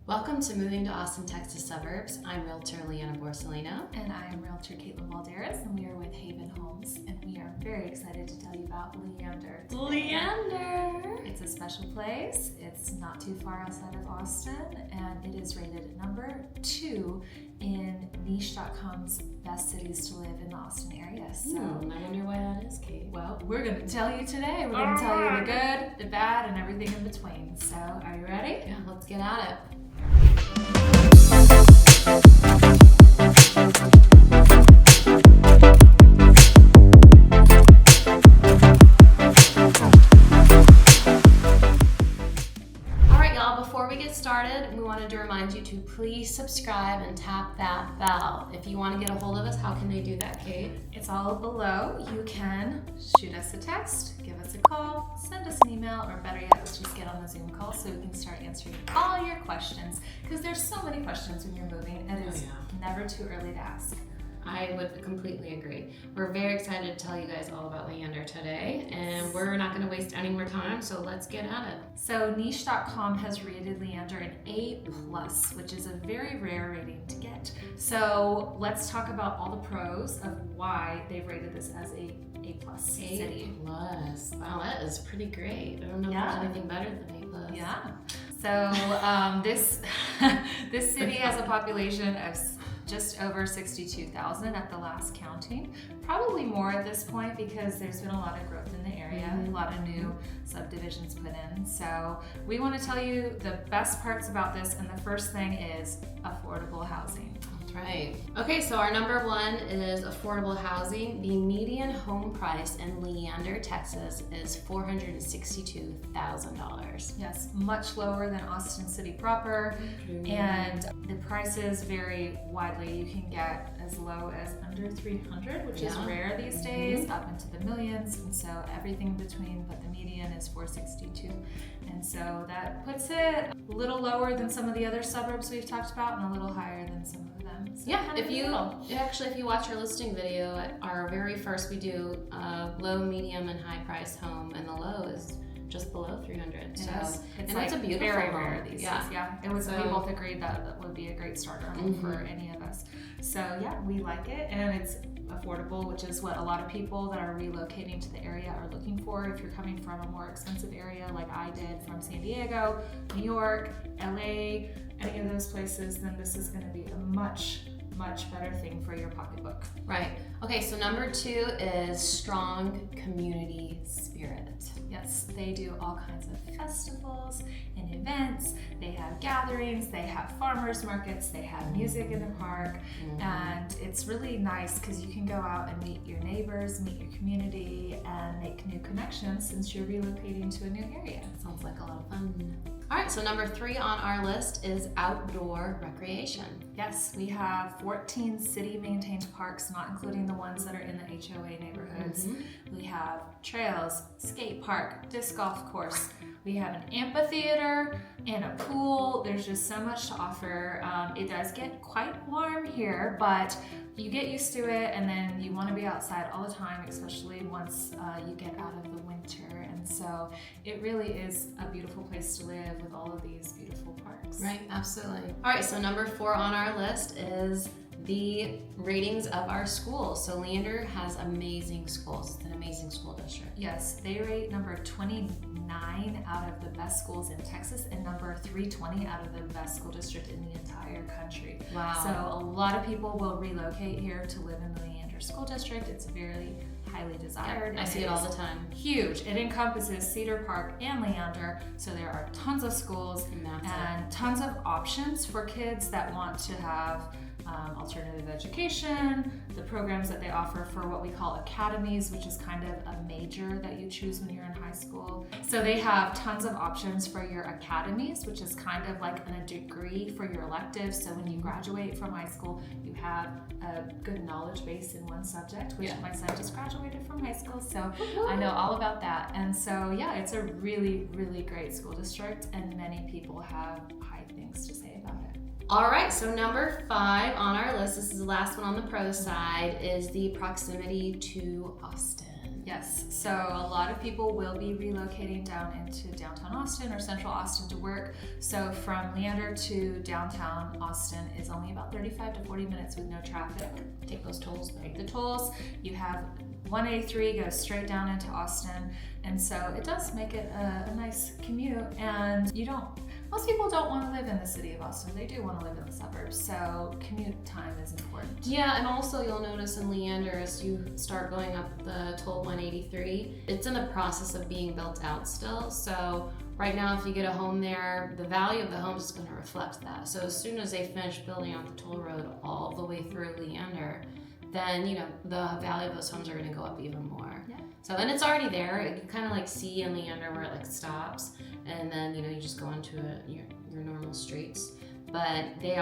Welcome to Moving to Austin, Texas Suburbs. I'm Realtor Leander Borsalino. And I am Realtor Caitlyn Balderas, and we are with Haven Homes, and we are very excited to tell you about Leander today. Leander! It's a special place. It's not too far outside of Austin, and it is rated number 2 in Niche.com's best cities to live in the Austin area. So I wonder why that is, Kate. well, we're going to tell you today. We're going to tell you the good, the bad, and everything in between. So are you ready? Yeah, let's get at it. Before we get started, we wanted to remind you to please subscribe and tap that bell. If you want to get a hold of us, how can they do that, Kate? It's all below. You can shoot us a text, give us a call, send us an email, or better yet, let's just get on the Zoom call so we can start answering all your questions, because there's so many questions when you're moving, and it's never too early to ask. I would completely agree. We're very excited to tell you guys all about Leander today, and we're not going to waste any more time, so let's get at it. So Niche.com has rated Leander an A+, which is a very rare rating to get. So let's talk about all the pros of why they've rated this as a A+ city. Wow, that is pretty great. I don't know if there's anything better than A+. Yeah. So this city has a population of just over 62,000 at the last counting. Probably more at this point because there's been a lot of growth in the area, a lot of new subdivisions put in. So we want to tell you the best parts about this, and the first thing is affordable housing. That's right. Okay, so our number one is affordable housing. The median home price in Leander, Texas is $462,000. Yes, much lower than Austin City proper, and the prices vary widely. You can get as low as under 300, which is rare these days, up into the millions, and so everything in between, but the median is 462. And so that puts it a little lower than some of the other suburbs we've talked about and a little higher than some of them. So yeah, if you watch our listing video, at our very first, we do low, medium, and high price home, and the low is just below 300. So it's a beautiful very home. Rare these days. Yeah, it was. We both agreed that would be a great starter home for any of us. So yeah, we like it, and it's affordable, which is what a lot of people that are relocating to the area are looking for. If you're coming from a more expensive area, like I did from San Diego, New York, LA, any of those places, then this is going to be a much better thing for your pocketbook. Right. Okay, so number 2 is strong community spirit. Yes, they do all kinds of festivals and events. They have gatherings, they have farmers markets, they have music in the park, and it's really nice because you can go out and meet your neighbors, meet your community, and make new connections since you're relocating to a new area. Sounds like a lot of fun. All right, so number 3 on our list is outdoor recreation. Yes, we have 14 city-maintained parks, not including the ones that are in the HOA neighborhoods. We have trails, skate park, disc golf course. We have an amphitheater and a pool. There's just so much to offer. It does get quite warm here, but you get used to it, and then you want to be outside all the time, especially once you get out of the winter. And so it really is a beautiful place to live with all of these beautiful parks. Right, absolutely. All right, so number 4 on our list is the ratings of our schools. So Leander has amazing schools. It's an amazing school district. Yes, they rate number 29 out of the best schools in Texas and number 320 out of the best school district in the entire country. Wow. So a lot of people will relocate here to live in the Leander School District. It's very highly desired. I see it all the time. Huge. It encompasses Cedar Park and Leander, so there are tons of schools and tons of options for kids that want to have alternative education, the programs that they offer for what we call academies, which is kind of a major that you choose when you're in high school. So they have tons of options for your academies, which is kind of like a degree for your electives. So when you graduate from high school, you have a good knowledge base in one subject, which my son just graduated from high school, so I know all about that. And so yeah, it's a really, really great school district, and many people have high things to say about it. All right, so number 5 on our list, this is the last one on the pro side, is the proximity to Austin. Yes, so a lot of people will be relocating down into downtown Austin or central Austin to work. So from Leander to downtown Austin is only about 35 to 40 minutes with no traffic. Take those tolls though. Take the tolls. You have 183 goes straight down into Austin, and so it does make it a nice commute. And most people don't want to live in the city of Austin. They do want to live in the suburbs, so commute time is important. Yeah, and also you'll notice in Leander, as you start going up the toll 183, it's in the process of being built out still. So right now, if you get a home there, the value of the home is going to reflect that. So as soon as they finish building out the toll road all the way through Leander, then the value of those homes are going to go up even more. Yeah. So, and it's already there. You kind of like see in Leander where it like stops, and then you just go into your normal streets. But they've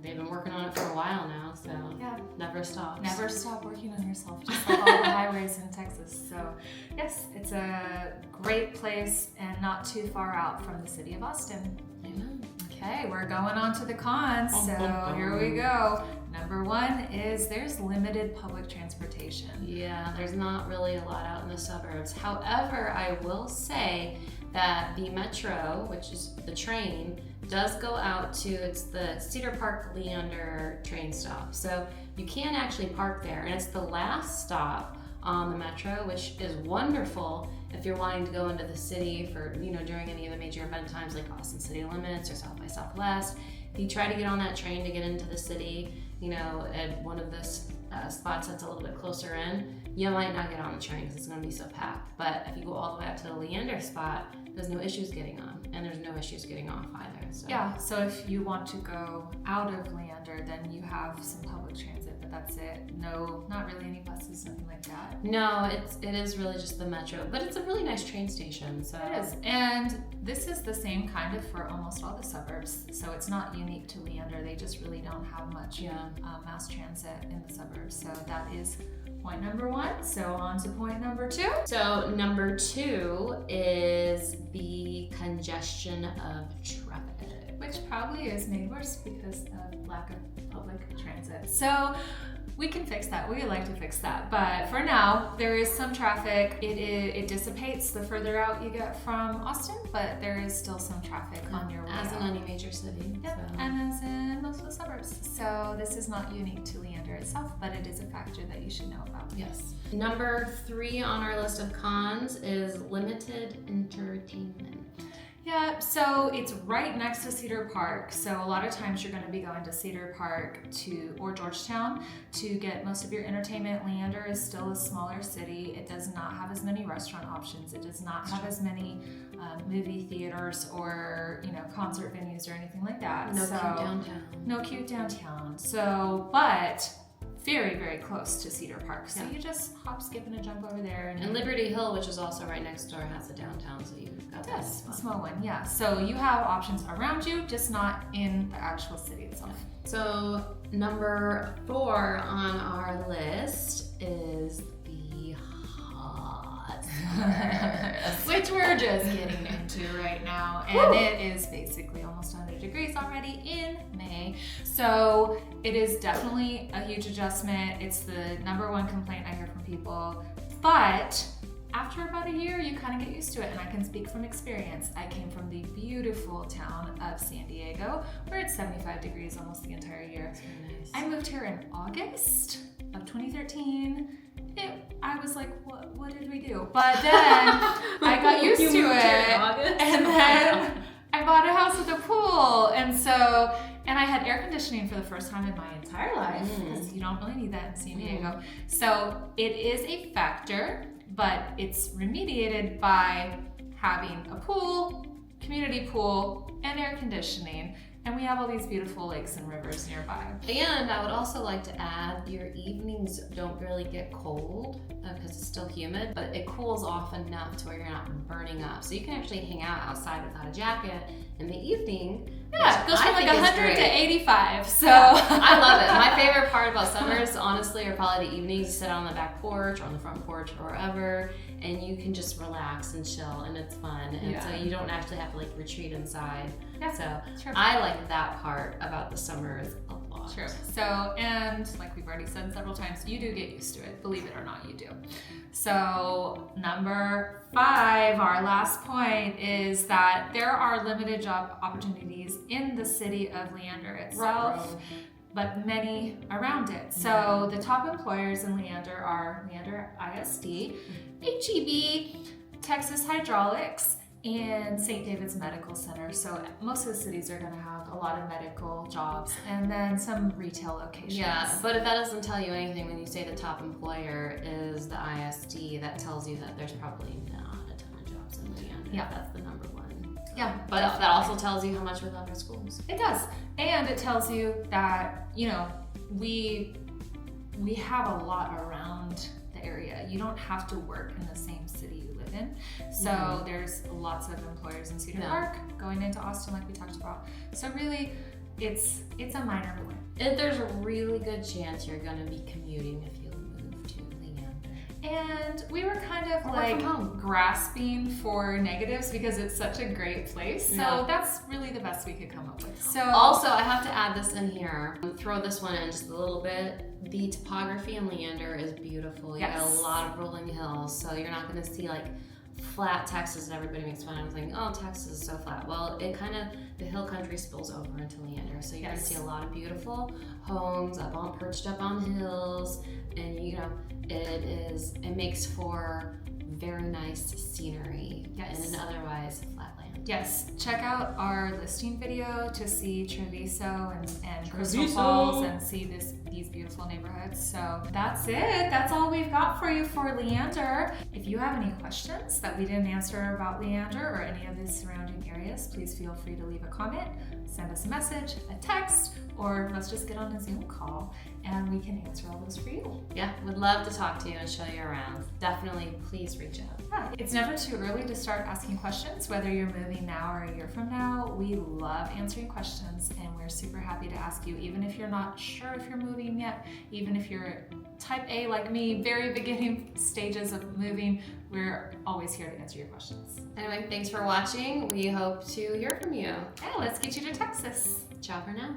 been working on it for a while now, so yeah, never stops. Never stop working on yourself, just like all the highways in Texas. So yes, it's a great place and not too far out from the city of Austin. Amen. Okay, we're going on to the cons, so here we go. Number 1 is there's limited public transportation. Yeah, there's not really a lot out in the suburbs. However, I will say that the metro, which is the train, does go out to, it's the Cedar Park Leander train stop. So you can actually park there, and it's the last stop on the metro, which is wonderful if you're wanting to go into the city for, during any of the major event times like Austin City Limits or South by Southwest. If you try to get on that train to get into the city, at one of the spots that's a little bit closer in, you might not get on the train because it's going to be so packed. But if you go all the way up to the Leander spot, there's no issues getting on, and there's no issues getting off either. So. Yeah, so if you want to go out of Leander, then you have some public transit, but that's it. No, not really any buses, nothing like that. No, it is really just the metro, but it's a really nice train station. So it is, and this is the same kind of for almost all the suburbs. So it's not unique to Leander. They just really don't have much mass transit in the suburbs. So that is point number 1. So on to point number 2. So number 2 is the congestion of traffic, which probably is made worse because of lack of public transit. So we can fix that. We like to fix that. But for now, there is some traffic. It dissipates the further out you get from Austin, but there is still some traffic on your way as out. in any major city. Yep, So. and as in most of the suburbs. So this is not unique to Leander itself, but it is a factor that you should know about. Yes. Number 3 on our list of cons is limited entertainment. Yeah, so it's right next to Cedar Park. So a lot of times you're going to be going to Cedar Park or Georgetown to get most of your entertainment. Leander is still a smaller city. It does not have as many restaurant options. It does not have as many movie theaters or concert venues or anything like that. No cute downtown. No cute downtown. So, but very, very close to Cedar Park. So you just hop, skip, and a jump over there. And Liberty Hill, which is also right next door, has a downtown, so you've got that. Yes, a small one, yeah. So you have options around you, just not in the actual city itself. So number 4 on our list is the hot summers. Which we're just getting into right now. And it is basically almost 100 degrees already in May. So it is definitely a huge adjustment. It's the number 1 complaint I hear from people. But after about a year, you kind of get used to it, and I can speak from experience. I came from the beautiful town of San Diego, where it's 75 degrees almost the entire year. That's really nice. I moved here in August of 2013. I was like, what did we do? But then I got used to it, and then I bought a house with a pool, and I had air conditioning for the first time in my entire life, because you don't really need that in San Diego. So it is a factor, but it's remediated by having a pool, community pool, and air conditioning. And we have all these beautiful lakes and rivers nearby. And I would also like to add, your evenings don't really get cold because it's still humid, but it cools off enough to where you're not burning up. So you can actually hang out outside without a jacket in the evening. Yeah, it goes from like 100 to 85. So I love it. My favorite part about summers, honestly, are probably the evenings. You sit on the back porch or on the front porch or wherever, and you can just relax and chill, and it's fun. And so you don't actually have to like retreat inside. Yeah, so sure. I like that part about the summers a lot. lot. True. So, and like we've already said several times, you do get used to it. Believe it or not, you do. So, number 5, our last point is that there are limited job opportunities in the city of Leander itself, but many around it. So, the top employers in Leander are Leander ISD, HEB, Texas Hydraulics, and St. David's Medical Center. So most of the cities are going to have a lot of medical jobs, and then some retail locations. Yeah, but if that doesn't tell you anything, when you say the top employer is the ISD, that tells you that there's probably not a ton of jobs in Leander. Yeah. That's the number one. Yeah. But that also tells you how much we love our schools. It does. And it tells you that, you know, we have a lot around the area. You don't have to work in the same city you live in. So there's lots of employers in Cedar Park going into Austin like we talked about. So really, it's a minor point. There's a really good chance you're going to be commuting if you move to Leander. And we were kind of Or like from home. grasping for negatives because it's such a great place. So Yeah. that's really the best we could come up with. So Also, I have to add this in here. Throw this one in just a little bit. The topography in Leander is beautiful. You got a lot of rolling hills, so you're not going to see like flat Texas and everybody makes fun of saying, oh, Texas is so flat. Well, it kind of, the hill country spills over into Leander, so you're going to see a lot of beautiful homes perched up on hills, and you know, it makes for very nice scenery in an otherwise flat land. Yes, check out our listing video to see Treviso and Crystal Treviso. Falls and see these beautiful neighborhoods. So that's it. That's all we've got for you for Leander. If you have any questions that we didn't answer about Leander or any of the surrounding areas, please feel free to leave a comment, send us a message, a text, or let's just get on a Zoom call and we can answer all those for you. Yeah, would love to talk to you and show you around. Definitely, please reach out. Yeah, it's never too early to start asking questions, whether you're moving now or a year from now. We love answering questions and we're super happy to ask you, even if you're not sure if you're moving yet, even if you're type A like me, very beginning stages of moving, we're always here to answer your questions. Anyway, thanks for watching. We hope to hear from you. Yeah, let's get you to Texas. Ciao for now.